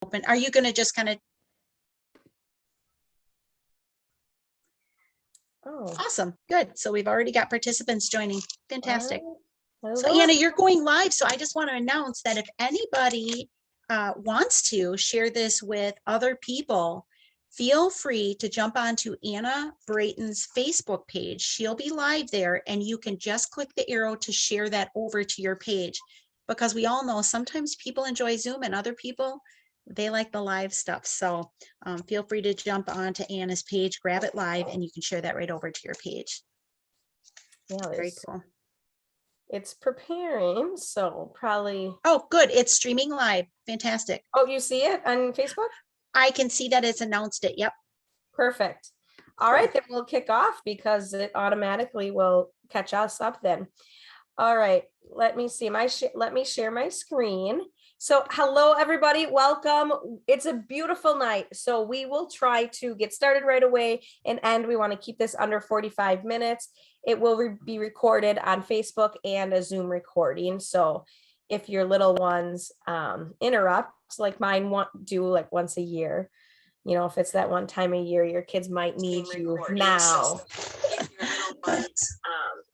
open. Are you going to just kind of? Oh, Awesome. Good. So we've already got participants joining. Fantastic. So hello. Anna, you're going live. So I just want to announce that if anybody wants to share this with other people, feel free to jump onto Anna Brayton's Facebook page. She'll be live there and you can just click the arrow to share that over to your page, because we all know sometimes people enjoy Zoom and other people, they like the live stuff. So feel free to jump onto Anna's page, grab it live, and you can share that right over to your page. Yeah, Very cool. it's preparing, so probably. Oh, good. It's streaming live. Fantastic. Oh, you see it on Facebook? I can see that it's announced it. Yep. Perfect. All right, then we'll kick off because it automatically will catch us up then. All right, let me see let me share my screen. So hello, everybody. Welcome. It's a beautiful night. So we will try to get started right away and end. We want to keep this under 45 minutes. It will be recorded on Facebook and a Zoom recording. So if your little ones interrupt, like mine do like once a year, you know, if it's that one time a year, your kids might need you now. If your little ones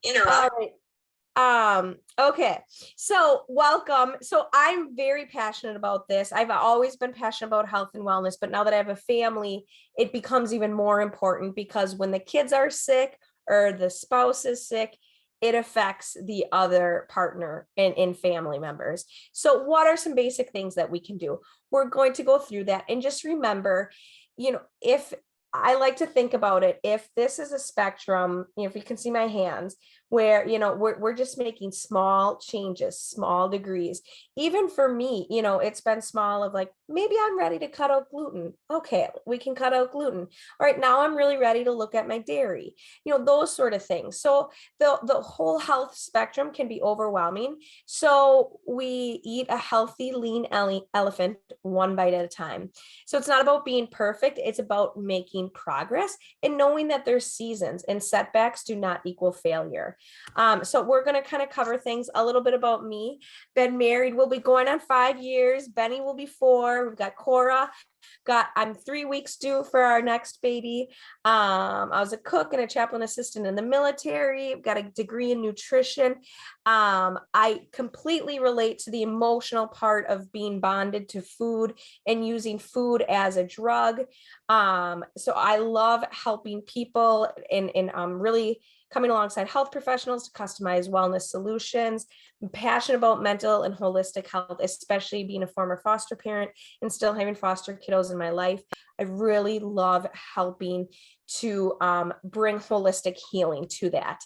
interrupt. All right. Okay, so welcome. So I'm very passionate about this. I've always been passionate about health and wellness, but now that I have a family, it becomes even more important because when the kids are sick or the spouse is sick, it affects the other partner and family members. So what are some basic things that we can do? We're going to go through that and just remember, you know, if I like to think about it, if this is a spectrum, you know, if you can see my hands, where, you know, we're just making small changes, small degrees. Even for me, you know, it's been small of like, maybe I'm ready to cut out gluten. Okay, we can cut out gluten. All right, now I'm really ready to look at my dairy, you know, those sort of things. So the whole health spectrum can be overwhelming. So we eat a healthy, lean elephant one bite at a time. So it's not about being perfect. It's about making progress and knowing that there's seasons and setbacks do not equal failure. So we're going to kind of cover things a little bit about me. Been married, we'll be going on 5 years. Benny will be 4. We've got Cora. I'm 3 weeks due for our next baby. I was a cook and a chaplain assistant in the military. Got a degree in nutrition. I completely relate to the emotional part of being bonded to food and using food as a drug. So I love helping people and really coming alongside health professionals to customize wellness solutions. I'm passionate about mental and holistic health, especially being a former foster parent and still having foster kiddos in my life. I really love helping to bring holistic healing to that.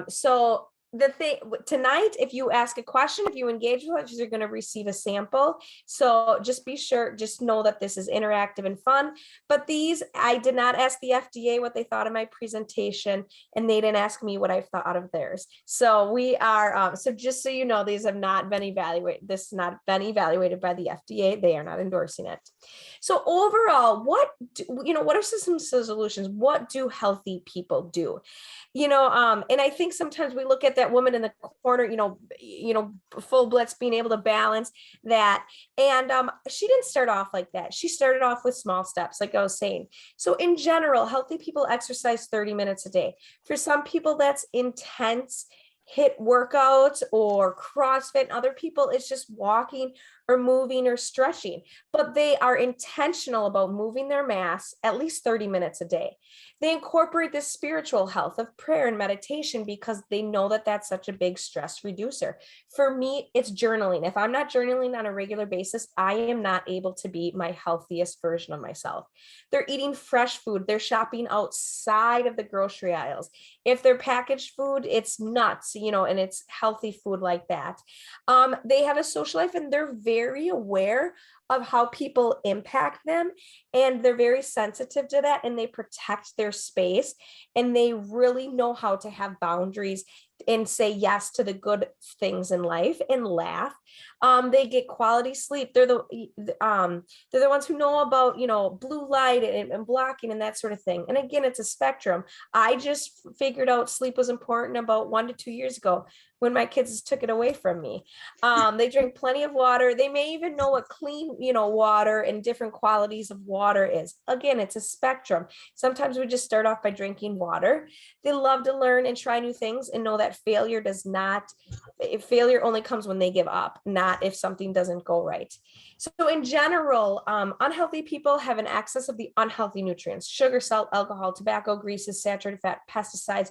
So the thing tonight, if you ask a question, if you engage with us, you're going to receive a sample. So just be sure, just know that this is interactive and fun. But I did not ask the FDA what they thought of my presentation, and they didn't ask me what I thought of theirs. So we are, so just so you know, these have not been evaluated. This has not been evaluated by the FDA. They are not endorsing it. So overall, what are some solutions? What do healthy people do? And I think sometimes we look at that woman in the corner, full blitz, being able to balance that. And she didn't start off like that. She started off with small steps, like I was saying. So in general, healthy people exercise 30 minutes a day. For some people, that's intense HIIT workouts or CrossFit. Other people, it's just walking or moving or stretching, but they are intentional about moving their mass at least 30 minutes a day. They incorporate this spiritual health of prayer and meditation because they know that that's such a big stress reducer. For me, it's journaling. If I'm not journaling on a regular basis, I am not able to be my healthiest version of myself. They're eating fresh food. They're shopping outside of the grocery aisles. If they're packaged food, it's nuts, and it's healthy food like that. They have a social life and they're very aware of how people impact them, and they're very sensitive to that, and they protect their space, and they really know how to have boundaries and say yes to the good things in life and laugh. They get quality sleep. They're the ones who know about, blue light and blocking and that sort of thing. And again, it's a spectrum. I just figured out sleep was important about 1 to 2 years ago. when my kids took it away from me. They drink plenty of water. They may even know what clean, water and different qualities of water is. Again, it's a spectrum. Sometimes we just start off by drinking water. They love to learn and try new things and know that failure only comes when they give up, not if something doesn't go right. So in general, unhealthy people have an excess of the unhealthy nutrients: sugar, salt, alcohol, tobacco, greases, saturated fat, pesticides,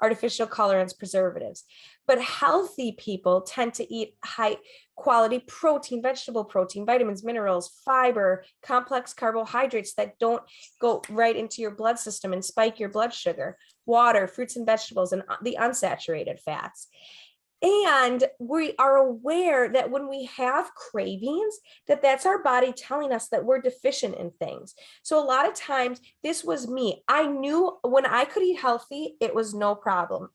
artificial colorants, preservatives. But healthy people tend to eat high quality protein, vegetable protein, vitamins, minerals, fiber, complex carbohydrates that don't go right into your blood system and spike your blood sugar, water, fruits and vegetables, and the unsaturated fats. And we are aware that when we have cravings, that's our body telling us that we're deficient in things. So a lot of times, this was me. I knew when I could eat healthy, it was no problem.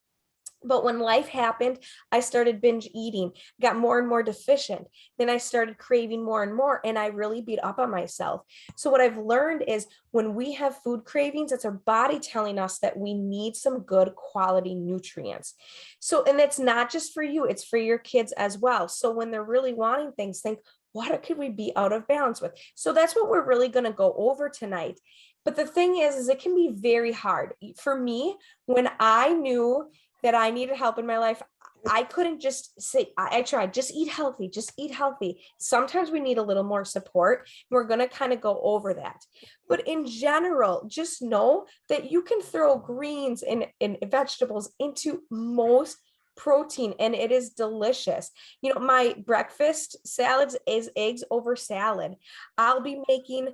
But when life happened, I started binge eating, got more and more deficient. Then I started craving more and more, and I really beat up on myself. So what I've learned is when we have food cravings, it's our body telling us that we need some good quality nutrients. So, and it's not just for you, it's for your kids as well. So when they're really wanting things, think, what could we be out of balance with? So that's what we're really going to go over tonight. But the thing is it can be very hard. For me, when I knew that I needed help in my life, I couldn't just say, I tried, just eat healthy, just eat healthy. Sometimes we need a little more support. We're going to kind of go over that. But in general, just know that you can throw greens and vegetables into most protein, and it is delicious. My breakfast salads is eggs over salad. I'll be making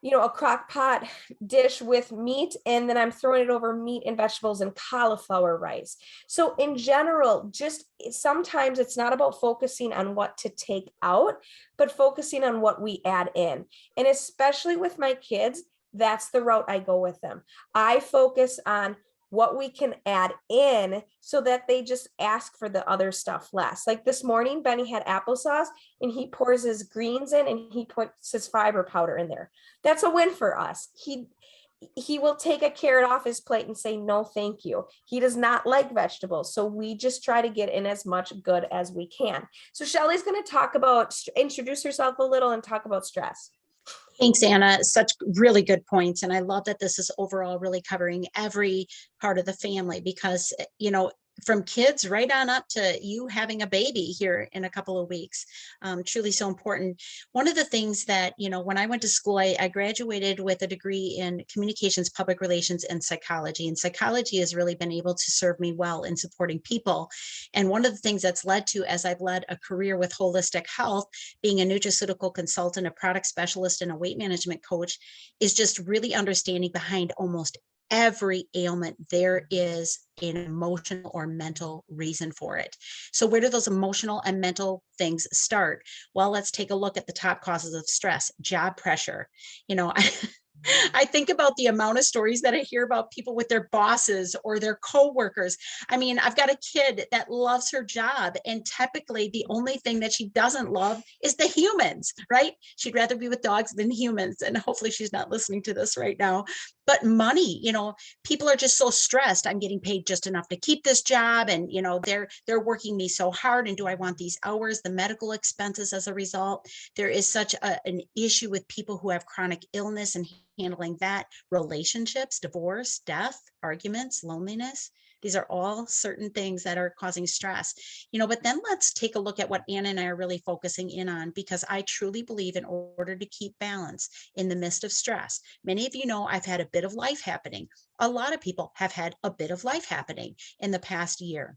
a crock pot dish with meat, and then I'm throwing it over meat and vegetables and cauliflower rice. So in general, just sometimes it's not about focusing on what to take out, but focusing on what we add in. And especially with my kids, that's the route I go with them. I focus on what we can add in so that they just ask for the other stuff less. Like this morning, Benny had applesauce and he pours his greens in and he puts his fiber powder in there. That's a win for us. He will take a carrot off his plate and say, no, thank you. He does not like vegetables. So we just try to get in as much good as we can. So Shelly's going to introduce herself a little and talk about stress. Thanks, Anna. Such really good points. And I love that this is overall really covering every part of the family because, from kids right on up to you having a baby here in a couple of weeks, truly so important. One of the things that, when I went to school, I graduated with a degree in communications, public relations, and psychology. And psychology has really been able to serve me well in supporting people. And one of the things that's led to, as I've led a career with holistic health, being a nutraceutical consultant, a product specialist, and a weight management coach, is just really understanding behind almost every ailment, there is an emotional or mental reason for it. So where do those emotional and mental things start? Well, let's take a look at the top causes of stress. Job pressure. I think about the amount of stories that I hear about people with their bosses or their coworkers. I mean, I've got a kid that loves her job, and typically the only thing that she doesn't love is the humans, right? She'd rather be with dogs than humans. And hopefully she's not listening to this right now. But money, people are just so stressed. I'm getting paid just enough to keep this job. And, they're working me so hard. And do I want these hours, the medical expenses as a result? There is such an issue with people who have chronic illness and handling that, relationships, divorce, death, arguments, loneliness. These are all certain things that are causing stress, but then let's take a look at what Anna and I are really focusing in on, because I truly believe in order to keep balance in the midst of stress. Many of you know I've had a bit of life happening. A lot of people have had a bit of life happening in the past year.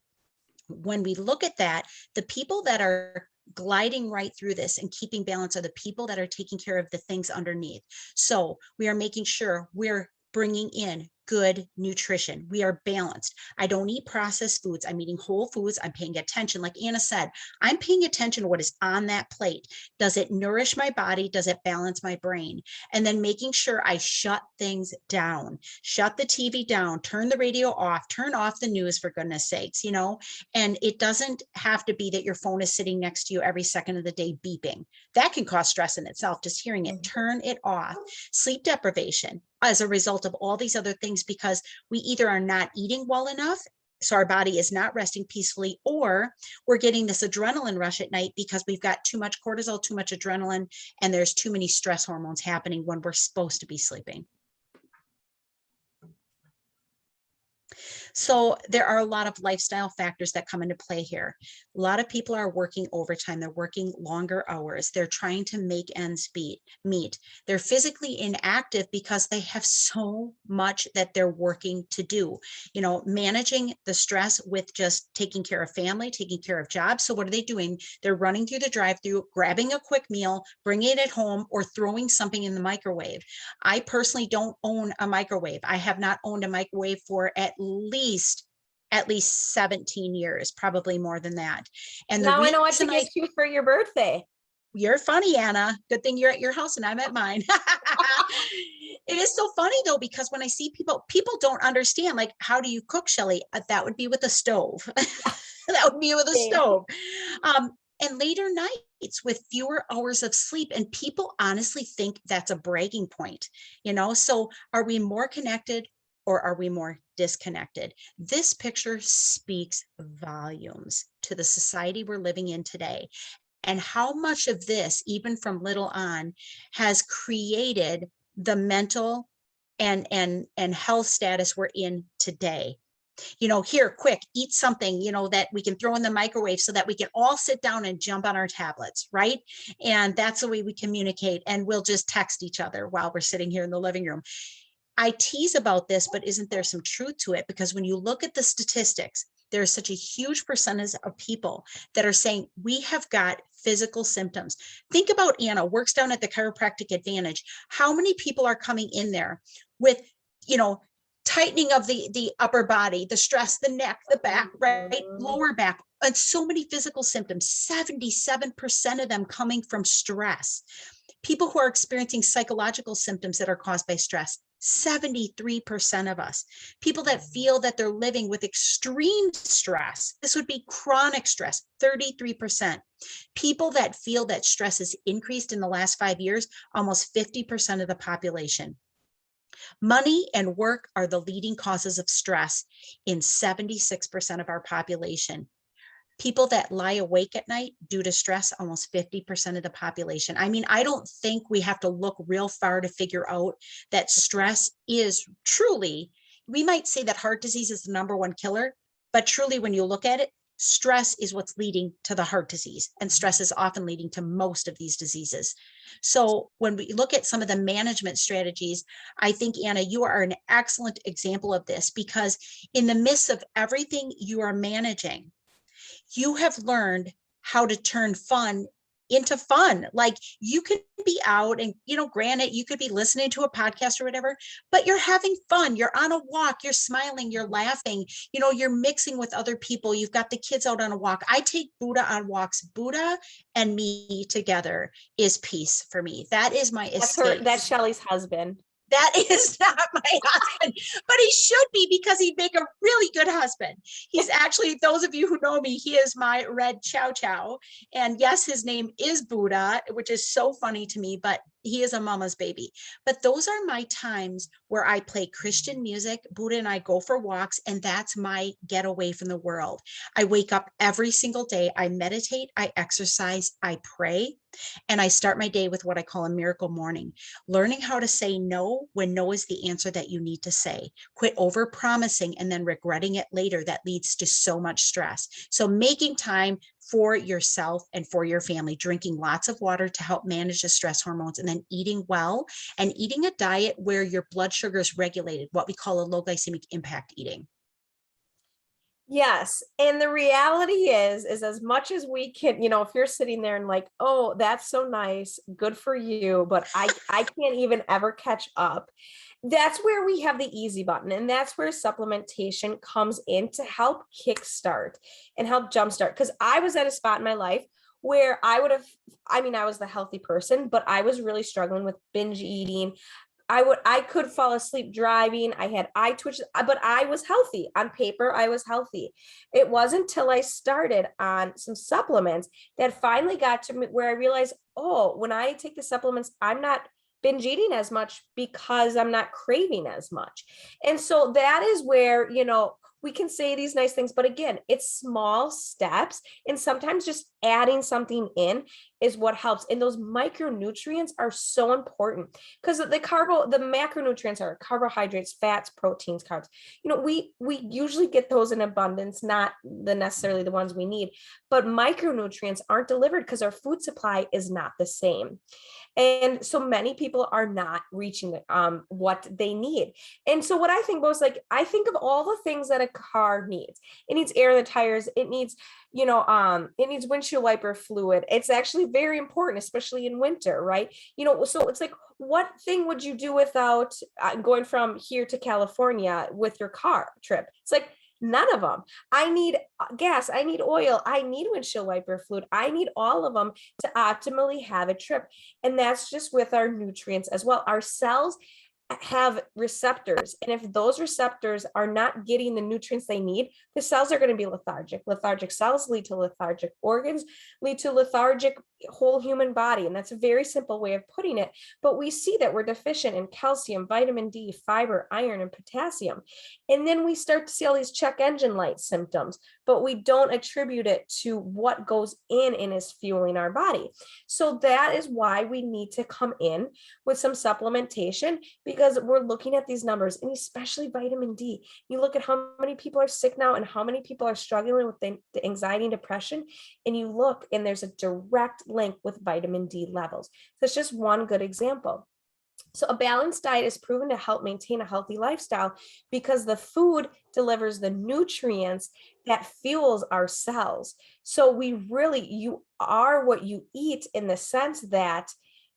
When we look at that, the people that are gliding right through this and keeping balance are the people that are taking care of the things underneath. So we are making sure we're bringing in good nutrition. We are balanced. I don't eat processed foods. I'm eating whole foods. I'm paying attention. Like Anna said, I'm paying attention to what is on that plate. Does it nourish my body? Does it balance my brain? And then making sure I shut things down, shut the TV down, turn the radio off, turn off the news, for goodness sakes, and it doesn't have to be that your phone is sitting next to you every second of the day beeping. That can cause stress in itself, just hearing it. Turn it off. Sleep deprivation as a result of all these other things, because we either are not eating well enough So our body is not resting peacefully, or we're getting this adrenaline rush at night because we've got too much cortisol, too much adrenaline, and there's too many stress hormones happening when we're supposed to be sleeping. So there are a lot of lifestyle factors that come into play here. A lot of people are working overtime. They're working longer hours. They're trying to make ends meet. They're physically inactive because they have so much that they're working to do. You know, managing the stress with just taking care of family, taking care of jobs. So what are they doing? They're running through the drive-through, grabbing a quick meal, bringing it home, or throwing something in the microwave. I personally don't own a microwave. I have not owned a microwave for at least 17 years, probably more than that. And the Now I know what to reason get you for your birthday. you're funny, Anna. Good thing you're at your house and I'm at mine. It is so funny though, because when I see people don't understand, like, how do you cook, Shelly? That would be with a stove. That would be with a Same. stove. And later nights with fewer hours of sleep. And people honestly think that's a bragging point, you know? So are we more connected or are we more disconnected? This picture speaks volumes to the society we're living in today. And how much of this, even from little on, has created the mental and health status we're in today. You know, here, quick, eat something, you know, that we can throw in the microwave so that we can all sit down and jump on our tablets, right? And that's the way we communicate, and we'll just text each other while we're sitting here in the living room. I tease about this, but isn't there some truth to it? Because when you look at the statistics, there's such a huge percentage of people that are saying we have got physical symptoms. Think about Anna, works down at the Chiropractic Advantage. How many people are coming in there with, you know, tightening of the upper body, the stress, the neck, the back, right, lower back, and so many physical symptoms, 77% of them coming from stress. People who are experiencing psychological symptoms that are caused by stress, 73% of us. People that feel that they're living with extreme stress, this would be chronic stress, 33%. People that feel that stress has increased in the last 5 years, almost 50% of the population. Money and work are the leading causes of stress in 76% of our population. People that lie awake at night due to stress, almost 50% of the population. I mean, I don't think we have to look real far to figure out that stress is truly, we might say that heart disease is the #1 killer, but truly when you look at it, stress is what's leading to the heart disease, and stress is often leading to most of these diseases. So when we look at some of the management strategies, I think, Anna, you are an excellent example of this, because in the midst of everything you are managing, you have learned how to turn fun into fun. Like, you could be out and, you know, granted, you could be listening to a podcast or whatever, but you're having fun. You're on a walk, you're smiling, you're laughing, you know, you're mixing with other people. You've got the kids out on a walk. I take Buddha on walks. Buddha and me together is peace for me. That is my escape. That's Shelly's husband. That is not my husband, but he should be, because he'd make a really good husband. He's actually, those of you who know me, he is my red chow chow. And yes, his name is Buddha, which is so funny to me, but he is a mama's baby. But those are my times where I play Christian music. Buddha and I go for walks, and that's my getaway from the world. I wake up every single day. I meditate, I exercise, I pray, and I start my day with what I call a miracle morning, learning how to say no when no is the answer that you need to say. Quit over promising and then regretting it later. That leads to so much stress. So making time for yourself and for your family, drinking lots of water to help manage the stress hormones, and then eating well, and eating a diet where your blood sugar is regulated, what we call a low glycemic impact eating. Yes. And the reality is as much as we can, you know, if you're sitting there and like, oh, that's so nice, good for you, but I can't even ever catch up. That's where we have the easy button. And that's where supplementation comes in to help kickstart and help jumpstart. Because I was at a spot in my life where I was the healthy person, but I was really struggling with binge eating. I could fall asleep driving. I had eye twitches, but I was healthy. On paper, I was healthy. It wasn't until I started on some supplements that finally got to me where I realized, oh, when I take the supplements, I'm not binge eating as much because I'm not craving as much. And so that is where, you know, we can say these nice things, but again, it's small steps. And sometimes just adding something in is what helps. And those micronutrients are so important because the macronutrients are carbohydrates, fats, proteins, carbs. We usually get those in abundance, not necessarily the ones we need, but micronutrients aren't delivered because our food supply is not the same. And so many people are not reaching what they need. And so what I think was like, I think of all the things that a car needs. It needs air in the tires. It needs, it needs windshield wiper fluid. It's actually very important, especially in winter, right? So it's like, what thing would you do without going from here to California with your car trip? It's like, none of them. I need gas, I need oil, I need windshield wiper fluid. I need all of them to optimally have a trip. And that's just with our nutrients as well. Our cells have receptors. And if those receptors are not getting the nutrients they need, the cells are going to be lethargic. Lethargic cells lead to lethargic organs, lead to lethargic whole human body. And that's a very simple way of putting it. But we see that we're deficient in calcium, vitamin D, fiber, iron, and potassium. And then we start to see all these check engine light symptoms, but we don't attribute it to what goes in and is fueling our body. So that is why we need to come in with some supplementation, because we're looking at these numbers, and especially vitamin D. You look at how many people are sick now and how many people are struggling with the anxiety and depression, and you look and there's a direct link with vitamin D levels. So it's just one good example. So a balanced diet is proven to help maintain a healthy lifestyle because the food delivers the nutrients that fuels our cells. So you are what you eat, in the sense that,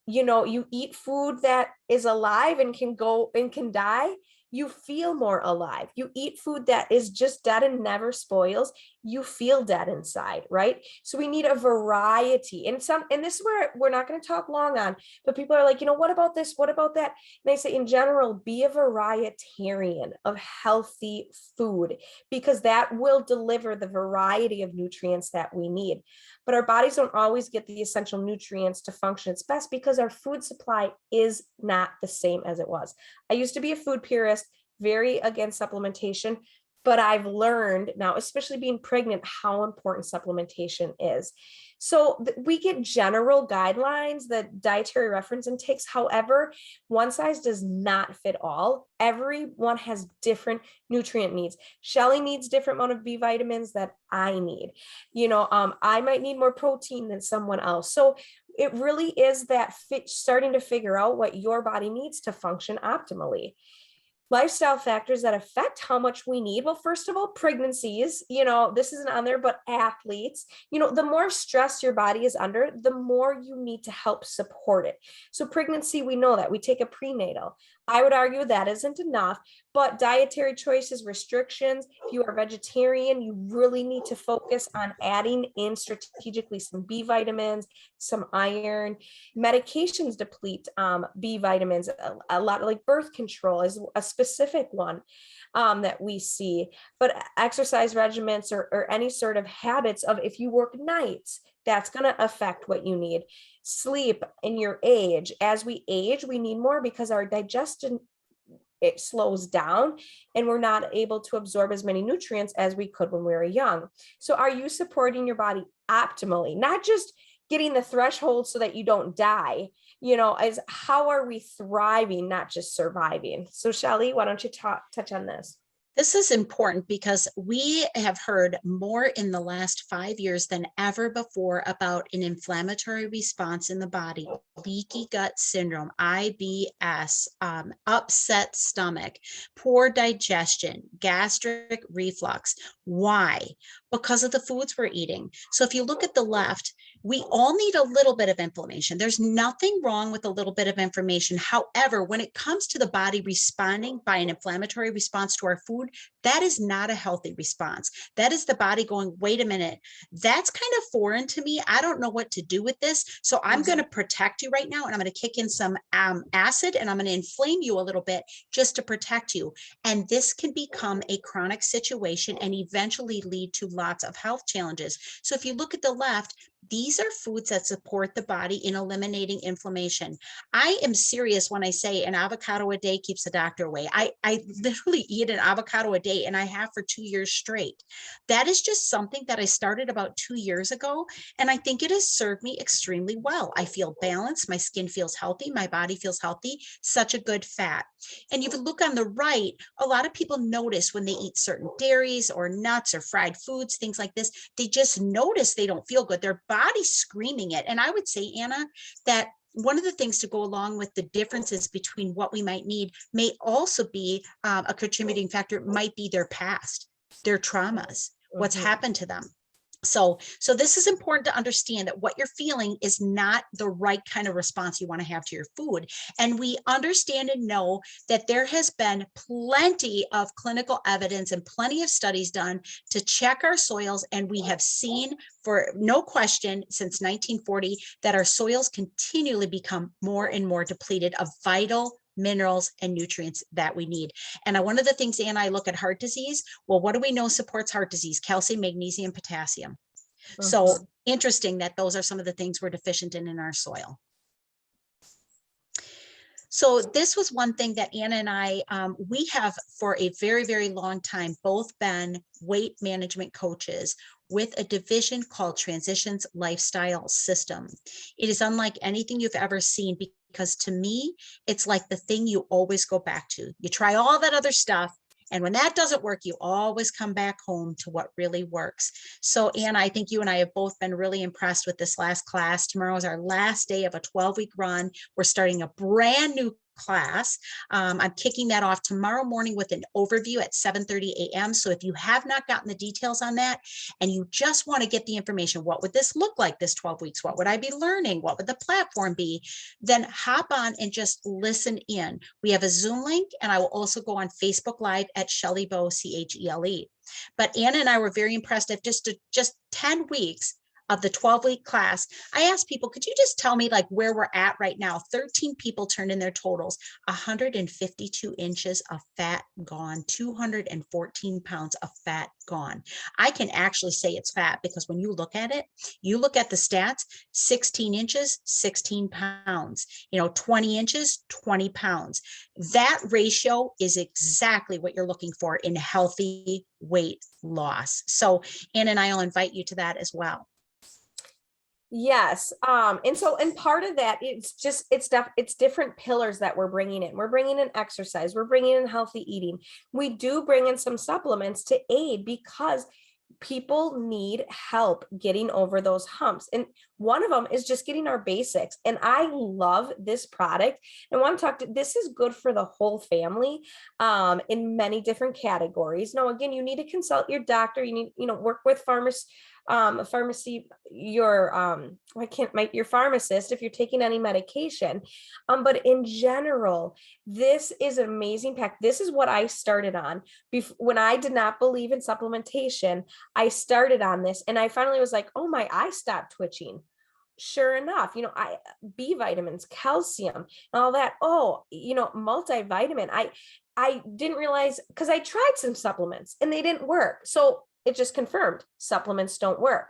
you eat food that is alive and can go and can die, you feel more alive. You eat food that is just dead and never spoils, you feel dead inside, right? So we need a variety. And this is where we're not going to talk long on, but people are like, what about this? What about that? And I say, in general, be a varietarian of healthy food, because that will deliver the variety of nutrients that we need. But our bodies don't always get the essential nutrients to function its best because our food supply is not the same as it was. I used to be a food purist, very against supplementation, but I've learned now, especially being pregnant, how important supplementation is. So we get general guidelines, the dietary reference intakes. However, one size does not fit all. Everyone has different nutrient needs. Shelly needs different amount of B vitamins that I need. I might need more protein than someone else. So it really is that starting to figure out what your body needs to function optimally. Lifestyle factors that affect how much we need. Well, first of all, pregnancies, this isn't on there, but athletes, the more stress your body is under, the more you need to help support it. So pregnancy, we know that we take a prenatal. I would argue that isn't enough, but dietary choices, restrictions, if you are vegetarian, you really need to focus on adding in strategically some B vitamins, some iron. Medications deplete B vitamins. A lot of, like, birth control is a specific one that we see, but exercise regimens or any sort of habits of, if you work nights, that's going to affect what you need. Sleep in your age. As we age, we need more because our digestion, it slows down and we're not able to absorb as many nutrients as we could when we were young. So are you supporting your body optimally? Not just getting the threshold so that you don't die, is how are we thriving, not just surviving? So Shelly, why don't you touch on this? This is important because we have heard more in the last 5 years than ever before about an inflammatory response in the body, leaky gut syndrome, IBS, upset stomach, poor digestion, gastric reflux. Why? Because of the foods we're eating. So if you look at the left, we all need a little bit of inflammation. There's nothing wrong with a little bit of inflammation. However, when it comes to the body responding by an inflammatory response to our food, that is not a healthy response. That is the body going, wait a minute, that's kind of foreign to me. I don't know what to do with this. So I'm going to protect you right now. And I'm going to kick in some acid and I'm going to inflame you a little bit just to protect you. And this can become a chronic situation and eventually lead to lots of health challenges. So if you look at the left, these are foods that support the body in eliminating inflammation. I am serious when I say an avocado a day keeps the doctor away. I literally eat an avocado a day, and I have for 2 years straight. That is just something that I started about 2 years ago, and I think it has served me extremely well. I feel balanced, my skin feels healthy, my body feels healthy, such a good fat. And if you look on the right, a lot of people notice when they eat certain dairies or nuts or fried foods, things like this, they just notice they don't feel good. Their body's screaming it. And I would say, Anna, that one of the things to go along with the differences between what we might need may also be a contributing factor, might be their past, their traumas, what's happened to them. So this is important to understand, that what you're feeling is not the right kind of response you want to have to your food. And we understand and know that there has been plenty of clinical evidence and plenty of studies done to check our soils. And we have seen, for no question, since 1940, that our soils continually become more and more depleted of vital minerals and nutrients that we need. And one of the things, Anna, I look at heart disease. Well, what do we know supports heart disease? Calcium, magnesium, potassium. So interesting that those are some of the things we're deficient in our soil. So this was one thing that Anna and I, we have for a very, very long time, both been weight management coaches with a division called Transitions Lifestyle System. It is unlike anything you've ever seen, because to me, it's like the thing you always go back to. You try all that other stuff, and when that doesn't work, you always come back home to what really works. So, Anna, I think you and I have both been really impressed with this last class. Tomorrow is our last day of a 12-week run. We're starting a brand new class. I'm kicking that off tomorrow morning with an overview at 7:30 a.m. So if you have not gotten the details on that, and you just want to get the information, what would this look like this 12 weeks? What would I be learning? What would the platform be? Then hop on and just listen in. We have a Zoom link, and I will also go on Facebook Live at Shelley Bow, CHELE. But Anna and I were very impressed at just 10 weeks of the 12-week class. I asked people, could you just tell me like where we're at right now? 13 people turned in their totals, 152 inches of fat gone, 214 pounds of fat gone. I can actually say it's fat because when you look at it, you look at the stats, 16 inches, 16 pounds, 20 inches, 20 pounds. That ratio is exactly what you're looking for in healthy weight loss. So Anna and I will invite you to that as well. Yes. And part of that, it's different pillars that we're bringing in. We're bringing in exercise. We're bringing in healthy eating. We do bring in some supplements to aid, because people need help getting over those humps. And one of them is just getting our basics. And I love this product. I want to talk to, this is good for the whole family, in many different categories. Now, again, you need to consult your doctor. You need, work with your pharmacist if you're taking any medication. But in general, this is an amazing pack. This is what I started on when I did not believe in supplementation. I started on this, and I finally was like, oh, my eye stopped twitching. Sure enough, B vitamins, calcium, and all that. Oh, multivitamin. I didn't realize, because I tried some supplements and they didn't work. So it just confirmed supplements don't work.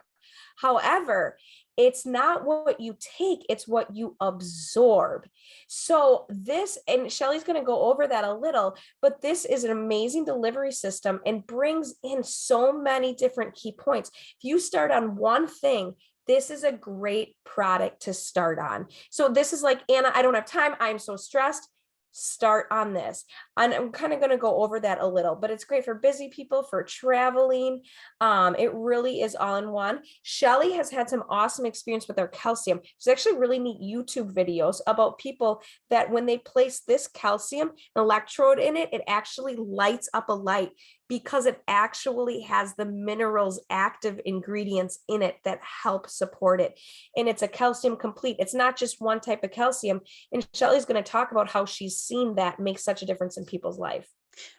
However, it's not what you take, it's what you absorb. So this, and Shelley's going to go over that a little, but this is an amazing delivery system and brings in so many different key points. If you start on one thing, this is a great product to start on. So this is like, Anna, I don't have time, I'm so stressed. Start on this. And I'm kind of going to go over that a little, but it's great for busy people, for traveling. It really is all in one. Shelley has had some awesome experience with our calcium. There's actually really neat YouTube videos about people that when they place this calcium electrode in it, it actually lights up a light, because it actually has the minerals, active ingredients in it that help support it. And it's a calcium complete. It's not just one type of calcium. And Shelley's going to talk about how she's seen that make such a difference in people's life.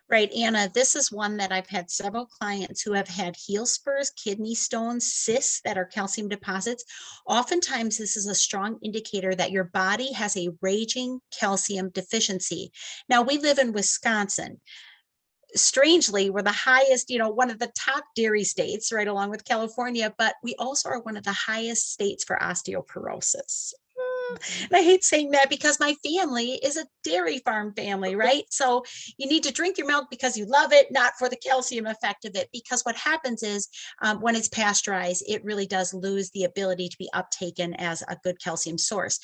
Right, Anna, this is one that I've had several clients who have had heel spurs, kidney stones, cysts that are calcium deposits. Oftentimes, this is a strong indicator that your body has a raging calcium deficiency. Now, we live in Wisconsin. strangely, we're the highest, one of the top dairy states, right along with California, but we also are one of the highest states for osteoporosis. And I hate saying that because my family is a dairy farm family, right? So you need to drink your milk because you love it, not for the calcium effect of it. Because what happens is when it's pasteurized, it really does lose the ability to be uptaken as a good calcium source.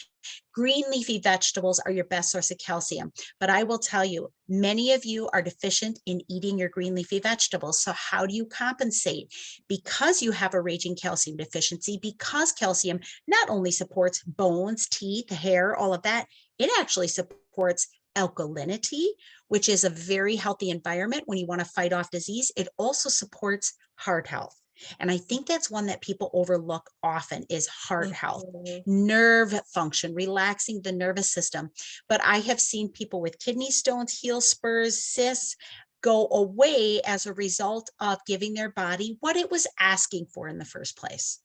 Green leafy vegetables are your best source of calcium, but I will tell you, many of you are deficient in eating your green leafy vegetables. So how do you compensate? Because you have a raging calcium deficiency, because calcium not only supports bones, teeth, hair, all of that, it actually supports alkalinity, which is a very healthy environment when you want to fight off disease. It also supports heart health. And I think that's one that people overlook often is heart health, nerve function, relaxing the nervous system. But I have seen people with kidney stones, heel spurs, cysts go away as a result of giving their body what it was asking for in the first place.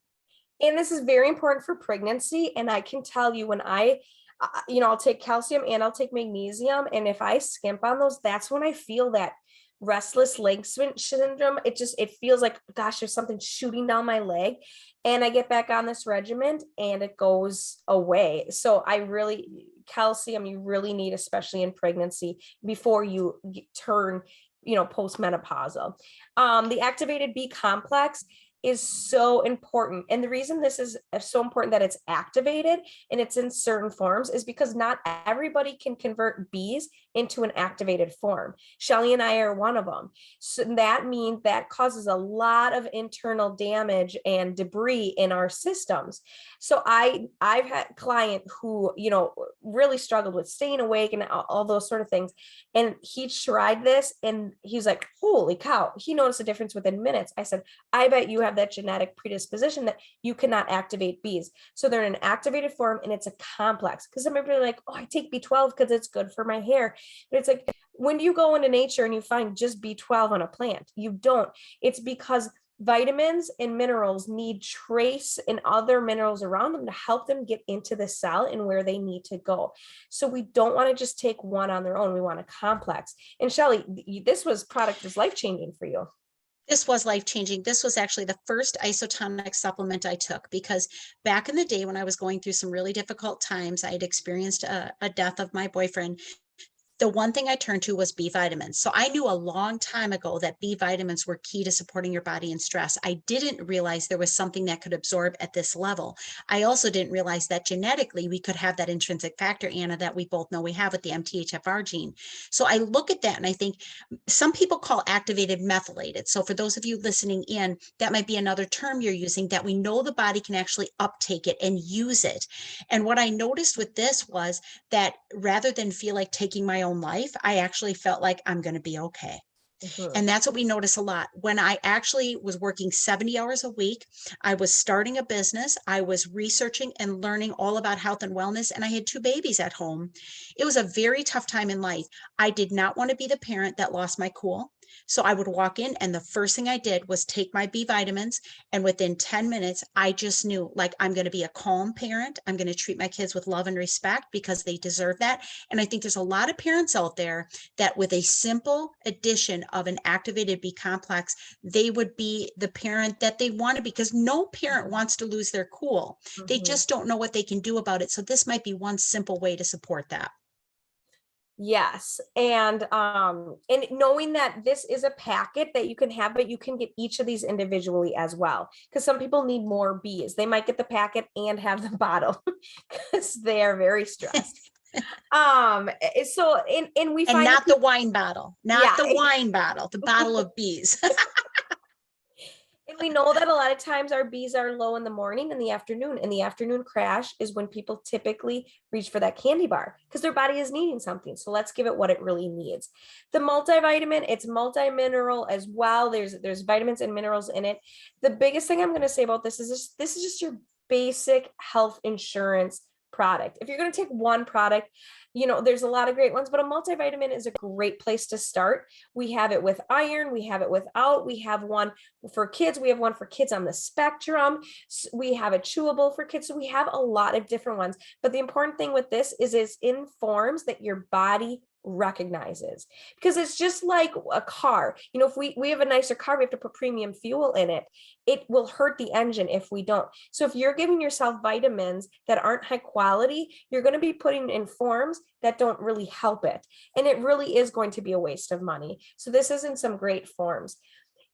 And this is very important for pregnancy. And I can tell you when I'll take calcium and I'll take magnesium. And if I skimp on those, that's when I feel that restless leg syndrome. It feels like, gosh, there's something shooting down my leg. And I get back on this regimen and it goes away. So calcium, you really need, especially in pregnancy before you turn, postmenopausal. The activated B complex is so important. And the reason this is so important that it's activated and it's in certain forms is because not everybody can convert Bs into an activated form. Shelly and I are one of them. So that means that causes a lot of internal damage and debris in our systems. So I've had a client who, really struggled with staying awake and all those sort of things. And he tried this and he's like, holy cow, he noticed a difference within minutes. I said, I bet you have that genetic predisposition that you cannot activate Bs. So they're in an activated form and it's a complex. Because some people are like, oh, I take B12 because it's good for my hair. But it's like, when do you go into nature and you find just B12 on a plant? You don't. It's because vitamins and minerals need trace and other minerals around them to help them get into the cell and where they need to go. So we don't want to just take one on their own. We want a complex. And Shelly, this product was life-changing for you. This was life-changing. This was actually the first isotonic supplement I took because back in the day when I was going through some really difficult times, I had experienced a death of my boyfriend. The one thing I turned to was B vitamins. So I knew a long time ago that B vitamins were key to supporting your body in stress. I didn't realize there was something that could absorb at this level. I also didn't realize that genetically we could have that intrinsic factor, Anna, that we both know we have with the MTHFR gene. So I look at that and I think some people call activated methylated. So for those of you listening in, that might be another term you're using that we know the body can actually uptake it and use it. And what I noticed with this was that rather than feel like taking my own life, I actually felt like I'm going to be okay. And that's what we notice a lot. When I actually was working 70 hours a week, I was starting a business, I was researching and learning all about health and wellness, and I had 2 babies at home. It was a very tough time in life. I did not want to be the parent that lost my cool. So I would walk in and the first thing I did was take my B vitamins. And within 10 minutes, I just knew like, I'm going to be a calm parent. I'm going to treat my kids with love and respect because they deserve that. And I think there's a lot of parents out there that with a simple addition of an activated B complex, they would be the parent that they want to be because no parent wants to lose their cool. They just don't know what they can do about it. So this might be one simple way to support that. Yes. And knowing that this is a packet that you can have, but you can get each of these individually as well. Because some people need more Bs. They might get the packet and have the bottle because they are very stressed. So we and find not the wine bottle, not Yeah. the wine bottle, the bottle of Bs. And we know that a lot of times our Bs are low in the morning and the afternoon. And the afternoon crash is when people typically reach for that candy bar because their body is needing something. So let's give it what it really needs. The multivitamin, it's multi-mineral as well. There's vitamins and minerals in it. The biggest thing I'm going to say about this is just your basic health insurance product. If you're going to take one product, there's a lot of great ones, but a multivitamin is a great place to start. We have it with iron, we have it without, we have one for kids, we have one for kids on the spectrum, we have a chewable for kids. So we have a lot of different ones, but the important thing with this is it's in forms that your body recognizes, because it's just like a car. You know, if we have a nicer car, we have to put premium fuel in it. It will hurt the engine if we don't. So if you're giving yourself vitamins that aren't high quality, you're going to be putting in forms that don't really help it. And it really is going to be a waste of money. So this isn't some great forms.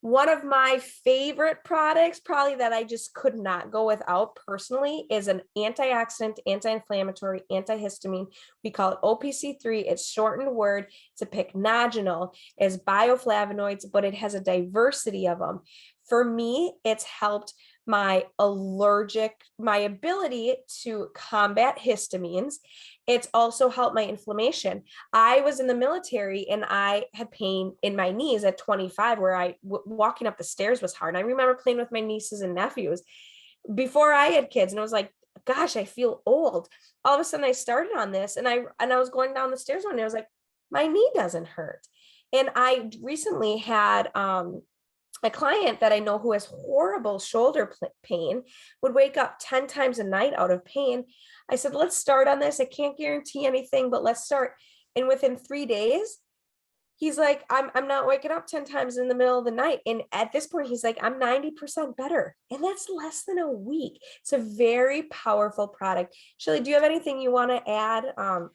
One of my favorite products, probably that I just could not go without personally, is an antioxidant, anti-inflammatory, antihistamine. We call it OPC3. It's shortened word. It's a pycnogenol. It's bioflavonoids, but it has a diversity of them. For me, it's helped my ability to combat histamines. It's also helped my inflammation. I was in the military and I had pain in my knees at 25, where walking up the stairs was hard. And I remember playing with my nieces and nephews before I had kids, and I was like, gosh, I feel old. All of a sudden I started on this, and I was going down the stairs one day. I was like, my knee doesn't hurt. And I recently had a client that I know who has horrible shoulder pain, would wake up 10 times a night out of pain. I said, let's start on this. I can't guarantee anything, but let's start. And within 3 days, he's like, I'm not waking up 10 times in the middle of the night. And at this point, he's like, I'm 90% better. And that's less than a week. It's a very powerful product. Shelley, do you have anything you want to add?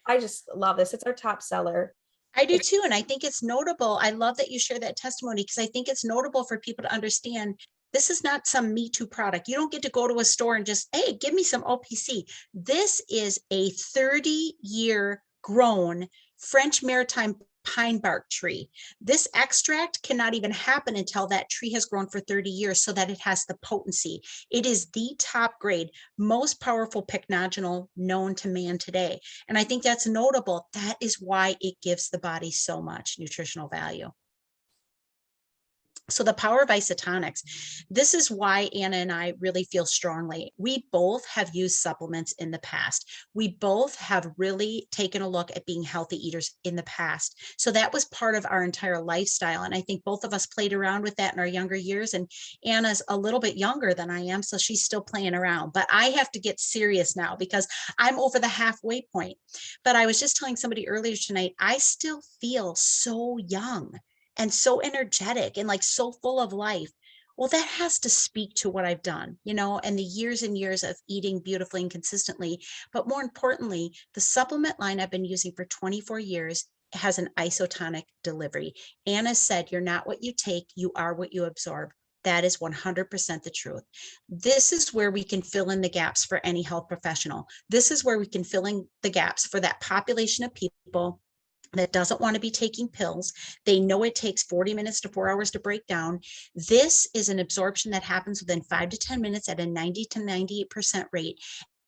I just love this. It's our top seller. I do too. And I think it's notable. I love that you share that testimony, because I think it's notable for people to understand this is not some Me Too product. You don't get to go to a store and just, hey, give me some OPC. This is a 30-year grown French maritime pine bark tree. This extract cannot even happen until that tree has grown for 30 years so that it has the potency. It is the top grade, most powerful pycnogenol known to man today. And I think that's notable. That is why it gives the body so much nutritional value. So the power of isotonics, this is why Anna and I really feel strongly. We both have used supplements in the past. We both have really taken a look at being healthy eaters in the past. So that was part of our entire lifestyle. And I think both of us played around with that in our younger years. And Anna's a little bit younger than I am, so she's still playing around. But I have to get serious now because I'm over the halfway point. But I was just telling somebody earlier tonight, I still feel so young and so energetic and like so full of life. Well, that has to speak to what I've done, you know, and the years and years of eating beautifully and consistently. But more importantly, the supplement line I've been using for 24 years has an isotonic delivery. Anna said, you're not what you take, you are what you absorb. That is 100% the truth. This is where we can fill in the gaps for any health professional. This is where we can fill in the gaps for that population of people that doesn't want to be taking pills. They know it takes 40 minutes to 4 hours to break down. This is an absorption that happens within 5 to 10 minutes at a 90 to 98% rate,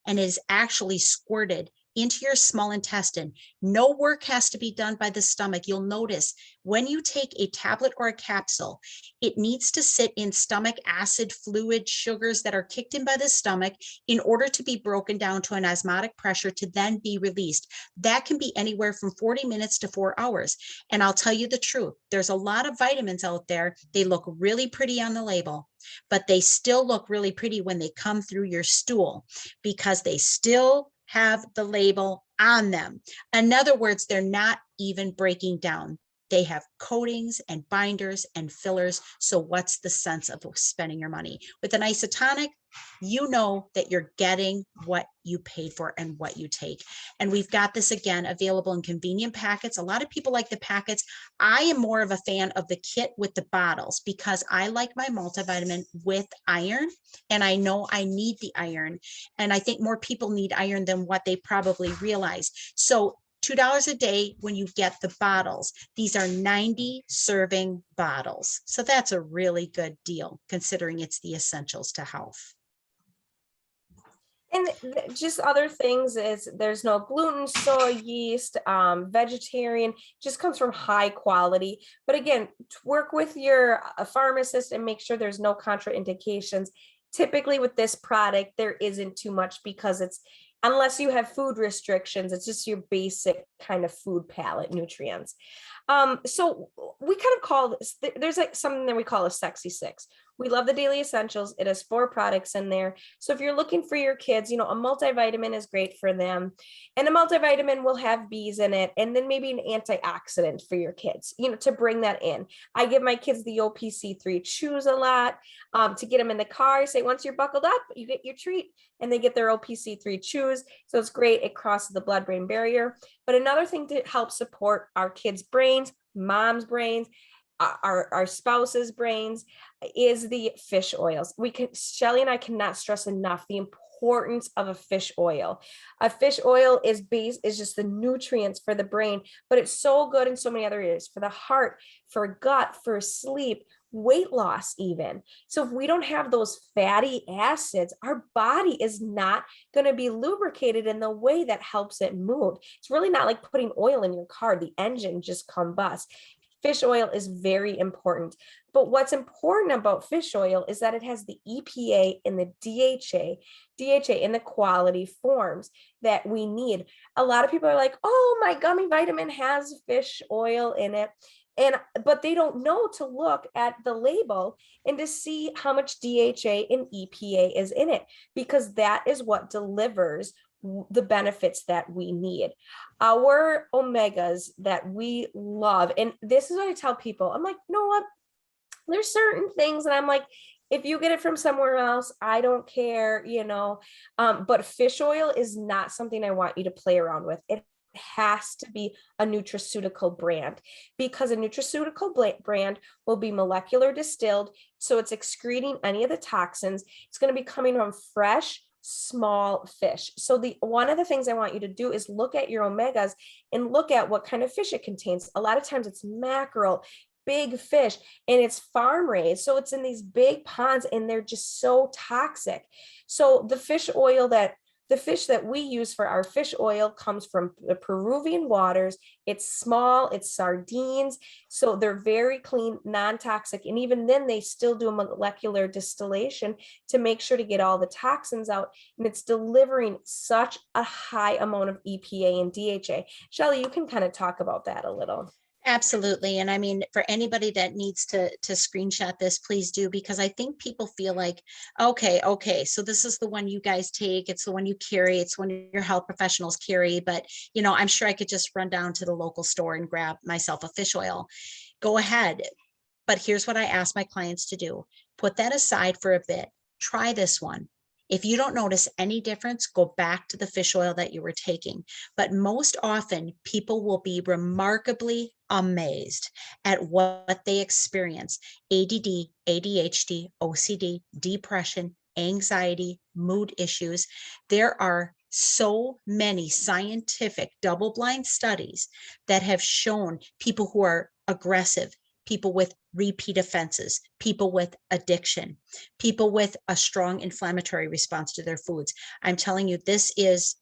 and is actually squirted into your small intestine. No work has to be done by the stomach. You'll notice when you take a tablet or a capsule, it needs to sit in stomach acid, fluid, sugars that are kicked in by the stomach in order to be broken down to an osmotic pressure to then be released. That can be anywhere from 40 minutes to 4 hours. And I'll tell you the truth, there's a lot of vitamins out there. They look really pretty on the label, but they still look really pretty when they come through your stool because they still have the label on them. In other words, they're not even breaking down. They have coatings and binders and fillers. So what's the sense of spending your money? With an isotonic, you know that you're getting what you paid for and what you take. And we've got this again available in convenient packets. A lot of people like the packets. I am more of a fan of the kit with the bottles because I like my multivitamin with iron, and I know I need the iron. And I think more people need iron than what they probably realize. So $2 a day when you get the bottles. These are 90 serving bottles. So that's a really good deal considering it's the essentials to health. And just other things is there's no gluten, soy, yeast, vegetarian, just comes from high quality. But again, work with your pharmacist and make sure there's no contraindications. Typically with this product, there isn't too much because it's, unless you have food restrictions, it's just your basic kind of food palette nutrients. So we kind of call this, there's like something that we call a sexy six. We love the daily essentials. It has 4 products in there. So if you're looking for your kids, a multivitamin is great for them. And a multivitamin will have B's in it. And then maybe an antioxidant for your kids, to bring that in. I give my kids the OPC3 chews a lot to get them in the car. I say, once you're buckled up, you get your treat, and they get their OPC3 chews. So it's great. It crosses the blood-brain barrier. But another thing to help support our kids' brains, mom's brains, our spouse's brains, is the fish oils. Shelly and I cannot stress enough the importance of a fish oil. A fish oil is just the nutrients for the brain, but it's so good in so many other areas, for the heart, for gut, for sleep, weight loss even. So if we don't have those fatty acids, our body is not going to be lubricated in the way that helps it move. It's really not like putting oil in your car. The engine just combusts. Fish oil is very important. But what's important about fish oil is that it has the EPA and the DHA in the quality forms that we need. A lot of people are like, oh, my gummy vitamin has fish oil in it. But they don't know to look at the label and to see how much DHA and EPA is in it, because that is what delivers the benefits that we need. Our omegas that we love, and this is what I tell people, I'm like, you know what? There's certain things that I'm like, if you get it from somewhere else, I don't care, but fish oil is not something I want you to play around with. It has to be a nutraceutical brand, because a nutraceutical brand will be molecular distilled. So it's excreting any of the toxins. It's going to be coming from fresh, small fish. So one of the things I want you to do is look at your omegas and look at what kind of fish it contains. A lot of times it's mackerel, big fish, and it's farm raised. So it's in these big ponds and they're just so toxic. So the fish that we use for our fish oil comes from the Peruvian waters. It's small, it's sardines. So they're very clean, non-toxic. And even then they still do a molecular distillation to make sure to get all the toxins out. And it's delivering such a high amount of EPA and DHA. Shelly, you can kind of talk about that a little. Absolutely. And I mean, for anybody that needs to screenshot this, please do, because I think people feel like, okay, so this is the one you guys take. It's the one you carry. It's one your health professionals carry. But, I'm sure I could just run down to the local store and grab myself a fish oil. Go ahead. But here's what I ask my clients to do. Put that aside for a bit. Try this one. If you don't notice any difference, go back to the fish oil that you were taking. But most often, people will be remarkably amazed at what they experience. ADD, ADHD, OCD, depression, anxiety, mood issues. There are so many scientific double-blind studies that have shown people who are aggressive, people with repeat offenses, people with addiction, people with a strong inflammatory response to their foods. I'm telling you, this is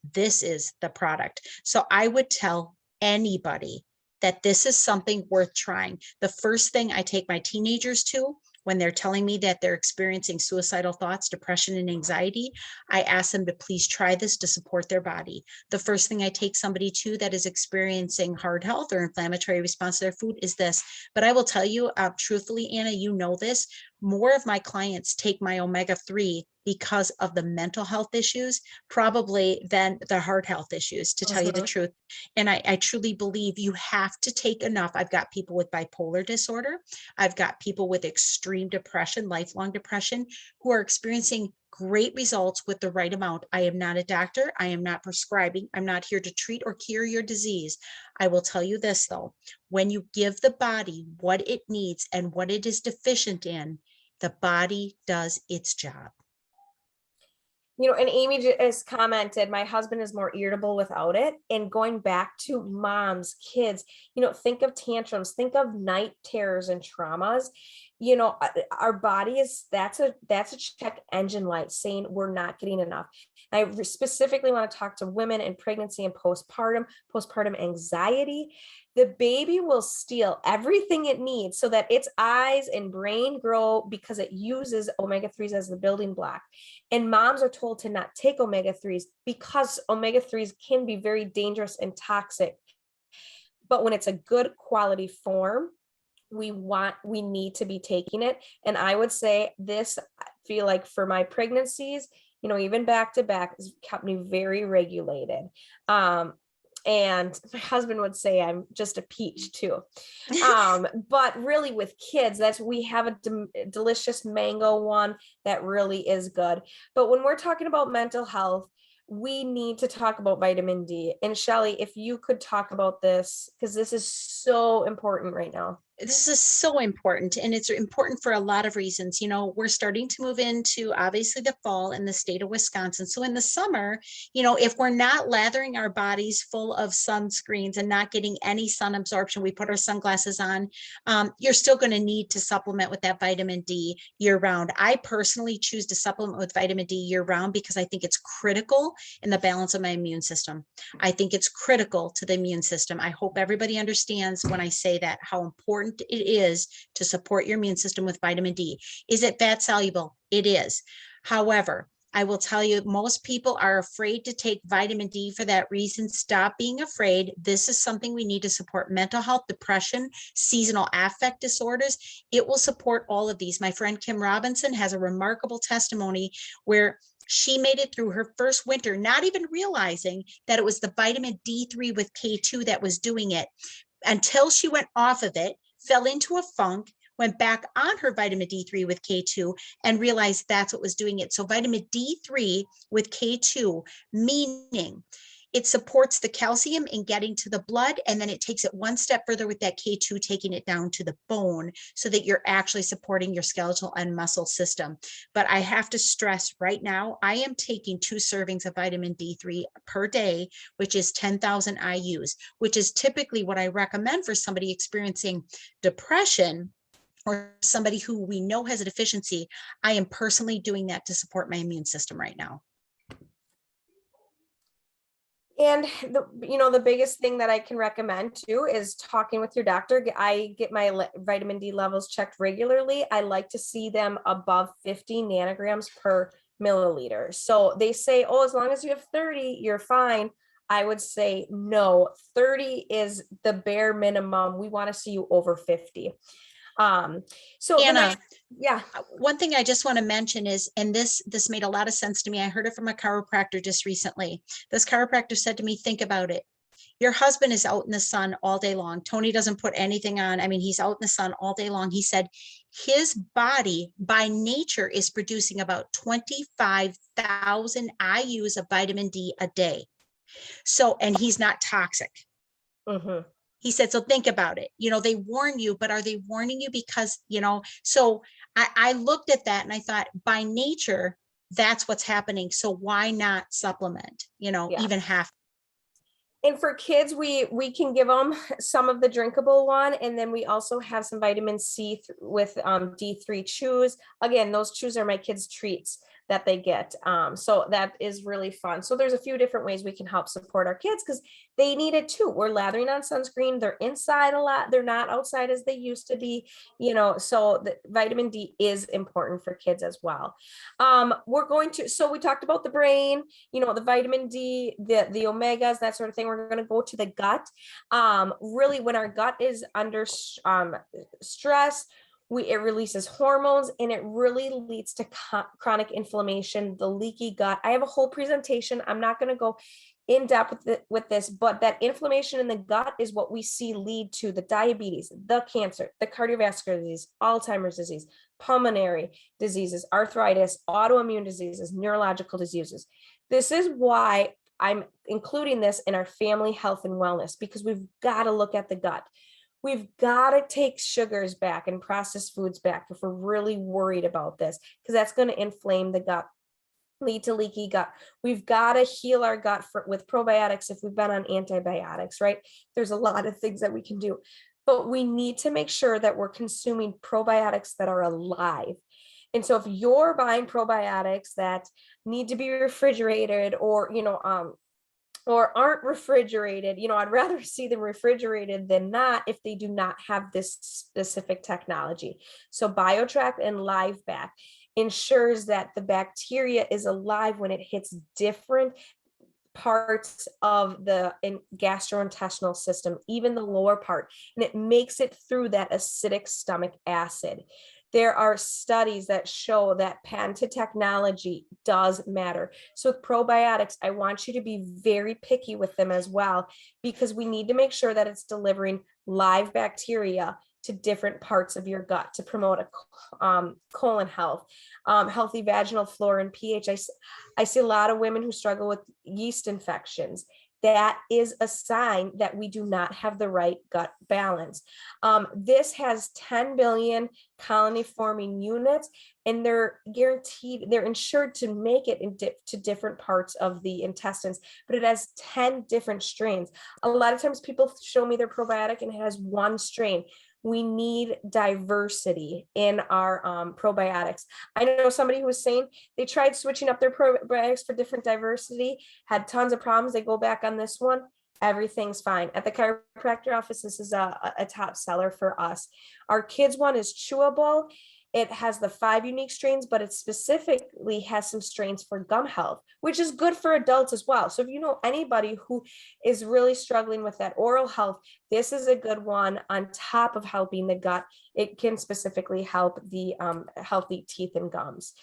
the product. So I would tell anybody that this is something worth trying. The first thing I take my teenagers to when they're telling me that they're experiencing suicidal thoughts, depression, and anxiety, I ask them to please try this to support their body. The first thing I take somebody to that is experiencing heart health or inflammatory response to their food is this. But I will tell you, truthfully, Anna, you know this, more of my clients take my omega-3 because of the mental health issues, probably than the heart health issues, to tell you the truth. And I truly believe you have to take enough. I've got people with bipolar disorder. I've got people with extreme depression, lifelong depression, who are experiencing great results with the right amount. I am not a doctor. I am not prescribing. I'm not here to treat or cure your disease. I will tell you this though, when you give the body what it needs and what it is deficient in, the body does its job. And Amy just commented, my husband is more irritable without it. And going back to moms, kids, think of tantrums, think of night terrors and traumas. Our body is, that's a check engine light saying we're not getting enough. And I specifically want to talk to women in pregnancy and postpartum anxiety. The baby will steal everything it needs so that its eyes and brain grow, because it uses omega-3s as the building block. And moms are told to not take omega-3s because omega-3s can be very dangerous and toxic. But when it's a good quality form, we need to be taking it. And I would say this, I feel like for my pregnancies, even back to back, has kept me very regulated. And my husband would say I'm just a peach too. But really with kids, we have a delicious mango one that really is good. But when we're talking about mental health, we need to talk about vitamin D. And Shelly, if you could talk about this, because this is so important right now. This is so important, and it's important for a lot of reasons. We're starting to move into obviously the fall in the state of Wisconsin. So in the summer, if we're not lathering our bodies full of sunscreens and not getting any sun absorption, we put our sunglasses on, you're still going to need to supplement with that vitamin D year round. I personally choose to supplement with vitamin D year round because I think it's critical in the balance of my immune system. I think it's critical to the immune system. I hope everybody understands when I say that, how important it is to support your immune system with vitamin D. Is it fat soluble? It is. However, I will tell you, most people are afraid to take vitamin D for that reason. Stop being afraid. This is something we need to support mental health, depression, seasonal affect disorders. It will support all of these. My friend Kim Robinson has a remarkable testimony where she made it through her first winter, not even realizing that it was the vitamin D3 with K2 that was doing it, until she went off of it, fell into a funk, went back on her vitamin D3 with K2 and realized that's what was doing it. So vitamin D3 with K2, meaning it supports the calcium in getting to the blood, and then it takes it one step further with that K2, taking it down to the bone so that you're actually supporting your skeletal and muscle system. But I have to stress right now, I am taking 2 servings of vitamin D3 per day, which is 10,000 IUs, which is typically what I recommend for somebody experiencing depression or somebody who we know has a deficiency. I am personally doing that to support my immune system right now. And the biggest thing that I can recommend too is talking with your doctor. I get my vitamin D levels checked regularly. I like to see them above 50 nanograms per milliliter. So they say, oh, as long as you have 30, you're fine. I would say no, 30 is the bare minimum. We want to see you over 50. So Anna, yeah. One thing I just want to mention is, and this made a lot of sense to me. I heard it from a chiropractor just recently. This chiropractor said to me, think about it. Your husband is out in the sun all day long. Tony doesn't put anything on. I mean, he's out in the sun all day long. He said his body by nature is producing about 25,000 IUs of vitamin D a day. So, and he's not toxic. Mm-hmm. He said, so think about it. They warn you, but are they warning you because, so I looked at that and I thought, by nature, that's what's happening. So why not supplement, even half? And for kids, we can give them some of the drinkable one. And then we also have some vitamin C with D3 chews. Again, those chews are my kids' treats that they get. So that is really fun. So there's a few different ways we can help support our kids because they need it too. We're lathering on sunscreen. They're inside a lot. They're not outside as they used to be, so the vitamin D is important for kids as well. So we talked about the brain, the vitamin D, the omegas, that sort of thing. We're going to go to the gut. Really, when our gut is under stress, it releases hormones and it really leads to chronic inflammation, the leaky gut. I have a whole presentation. I'm not going to go in depth with this, but that inflammation in the gut is what we see lead to the diabetes, the cancer, the cardiovascular disease, Alzheimer's disease, pulmonary diseases, arthritis, autoimmune diseases, neurological diseases. This is why I'm including this in our family health and wellness, because we've got to look at the gut. We've got to take sugars back and processed foods back if we're really worried about this, because that's going to inflame the gut, lead to leaky gut. We've got to heal our gut with probiotics if we've been on antibiotics, right? There's a lot of things that we can do, but we need to make sure that we're consuming probiotics that are alive. And so if you're buying probiotics that need to be refrigerated or aren't refrigerated, I'd rather see them refrigerated than not if they do not have this specific technology. So BioTrack and LiveBac ensures that the bacteria is alive when it hits different parts of the gastrointestinal system, even the lower part, and it makes it through that acidic stomach acid. There are studies that show that patented technology does matter. So with probiotics, I want you to be very picky with them as well, because we need to make sure that it's delivering live bacteria to different parts of your gut to promote a colon health, healthy vaginal flora and pH. I see a lot of women who struggle with yeast infections. That is a sign that we do not have the right gut balance. This has 10 billion colony forming units, and they're guaranteed, they're insured to make it to different parts of the intestines, but it has 10 different strains. A lot of times people show me their probiotic and it has one strain. We need diversity in our probiotics. I know somebody who was saying they tried switching up their probiotics for different diversity, had tons of problems. They go back on this one, everything's fine. At the chiropractor office, this is a top seller for us. Our kids one is chewable. It has the 5 unique strains, but it specifically has some strains for gum health, which is good for adults as well. So if you know anybody who is really struggling with that oral health, this is a good one on top of helping the gut. It can specifically help the healthy teeth and gums.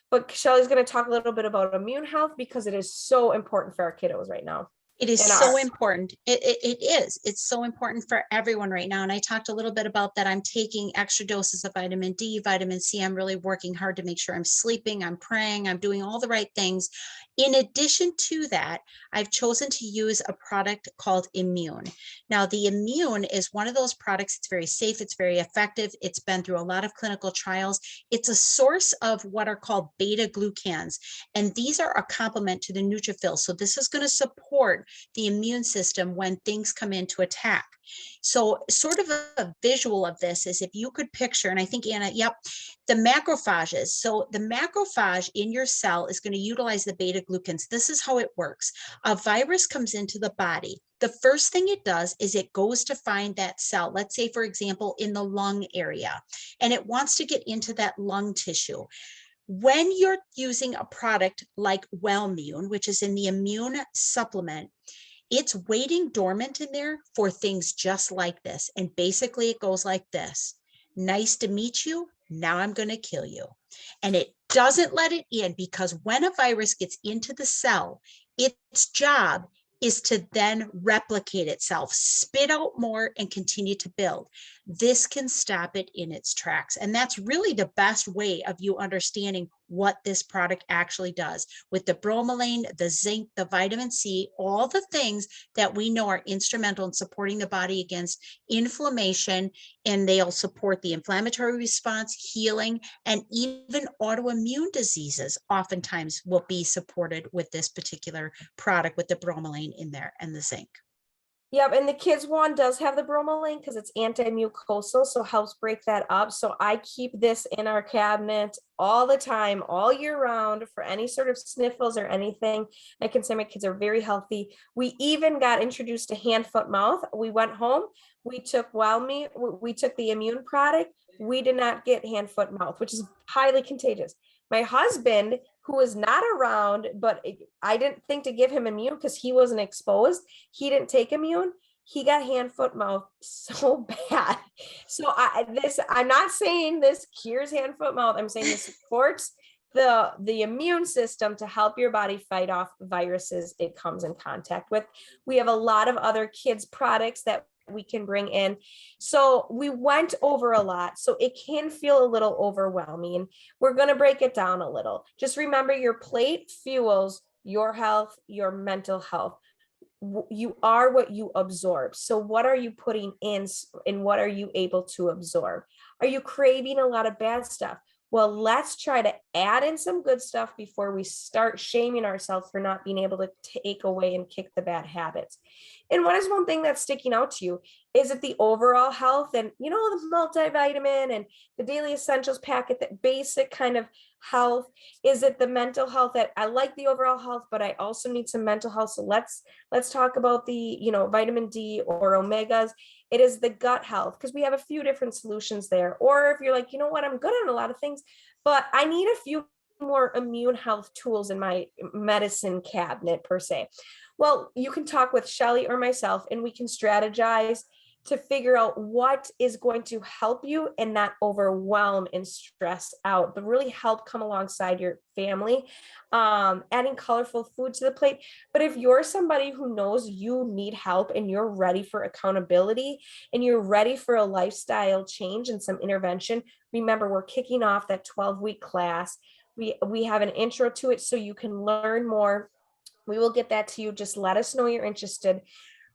But Shelly's going to talk a little bit about immune health because it is so important for our kiddos right now. It is so important. It is. It's so important for everyone right now. And I talked a little bit about that. I'm taking extra doses of vitamin D, vitamin C. I'm really working hard to make sure I'm sleeping, I'm praying, I'm doing all the right things. In addition to that, I've chosen to use a product called Immune. Now, the Immune is one of those products. It's very safe. It's very effective. It's been through a lot of clinical trials. It's a source of what are called beta glucans. And these are a complement to the neutrophils. So this is going to support the immune system when things come in to attack. So sort of a visual of this is if you could picture, and I think Anna, yep, the macrophages. So the macrophage in your cell is going to utilize the beta glucans. This is how it works. A virus comes into the body. The first thing it does is it goes to find that cell, let's say, for example, in the lung area, and it wants to get into that lung tissue. When you're using a product like Wellmune, which is in the immune supplement, it's waiting dormant in there for things just like this. And basically it goes like this. Nice to meet you. Now I'm going to kill you. And it doesn't let it in, because when a virus gets into the cell, its job is to then replicate itself, spit out more, and continue to build. This can stop it in its tracks. And that's really the best way of you understanding what this product actually does. With the bromelain, the zinc, the vitamin C, all the things that we know are instrumental in supporting the body against inflammation, and they'll support the inflammatory response, healing, and even autoimmune diseases oftentimes will be supported with this particular product with the bromelain in there and the zinc. Yep, and the kids one does have the bromelain because it's anti-mucosal, so helps break that up. So I keep this in our cabinet all the time, all year round, for any sort of sniffles or anything. I can say my kids are very healthy. We even got introduced to hand, foot, mouth. We went home, we took Wellmune, we took the immune product. We did not get hand, foot, mouth, which is highly contagious. My husband, who was not around, but I didn't think to give him immune because he wasn't exposed. He didn't take immune. He got hand, foot, mouth so bad. So I'm not saying this cures hand, foot, mouth. I'm saying this supports the immune system to help your body fight off viruses it comes in contact with. We have a lot of other kids products that we can bring in. So we went over a lot, so it can feel a little overwhelming. We're going to break it down a little. Just remember, your plate fuels your health, your mental health. You are what you absorb. So what are you putting in and what are you able to absorb? Are you craving a lot of bad stuff? Well, let's try to add in some good stuff before we start shaming ourselves for not being able to take away and kick the bad habits. And what is one thing that's sticking out to you? Is it the overall health and, the multivitamin and the daily essentials packet, that basic kind of health? Is it the mental health that I like the overall health, but I also need some mental health? So let's talk about the, vitamin D or omegas. It is the gut health, because we have a few different solutions there. Or if you're like, you know what, I'm good at a lot of things, but I need a few more immune health tools in my medicine cabinet per se. Well, you can talk with Shelly or myself and we can strategize to figure out what is going to help you and not overwhelm and stress out, but really help come alongside your family. Adding colorful food to the plate. But if you're somebody who knows you need help and you're ready for accountability and you're ready for a lifestyle change and some intervention, remember we're kicking off that 12-week class. We have an intro to it so you can learn more. We will get that to you. Just let us know you're interested.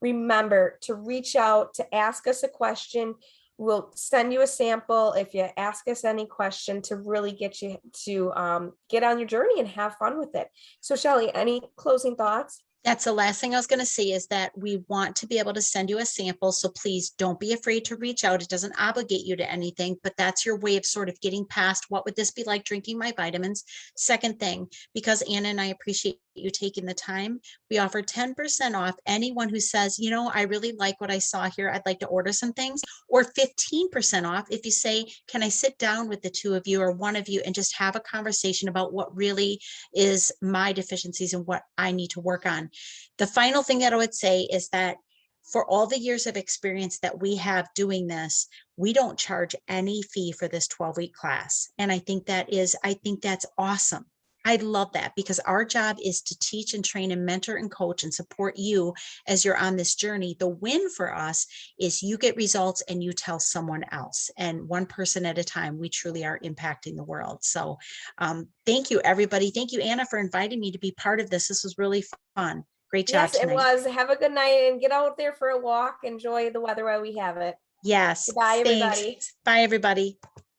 Remember to reach out, to ask us a question. We'll send you a sample if you ask us any question to really get you to get on your journey and have fun with it. So Shelly, any closing thoughts? That's the last thing I was going to say, is that we want to be able to send you a sample. So please don't be afraid to reach out. It doesn't obligate you to anything, but that's your way of sort of getting past what would this be like drinking my vitamins. Second thing, because Anna and I appreciate you taking the time, we offer 10% off anyone who says, you know, I really like what I saw here. I'd like to order some things, or 15% off if you say, can I sit down with the two of you or one of you and just have a conversation about what really is my deficiencies and what I need to work on. The final thing that I would say is that for all the years of experience that we have doing this, we don't charge any fee for this 12-week class. And I think that's awesome. I love that, because our job is to teach and train and mentor and coach and support you as you're on this journey. The win for us is you get results and you tell someone else, and one person at a time. We truly are impacting the world. So thank you, everybody. Thank you, Anna, for inviting me to be part of this. This was really fun. Great job Yes, it tonight. was. Have a good night and get out there for a walk. Enjoy the weather while we have it. Yes. Goodbye, Thanks. everybody. Bye, everybody.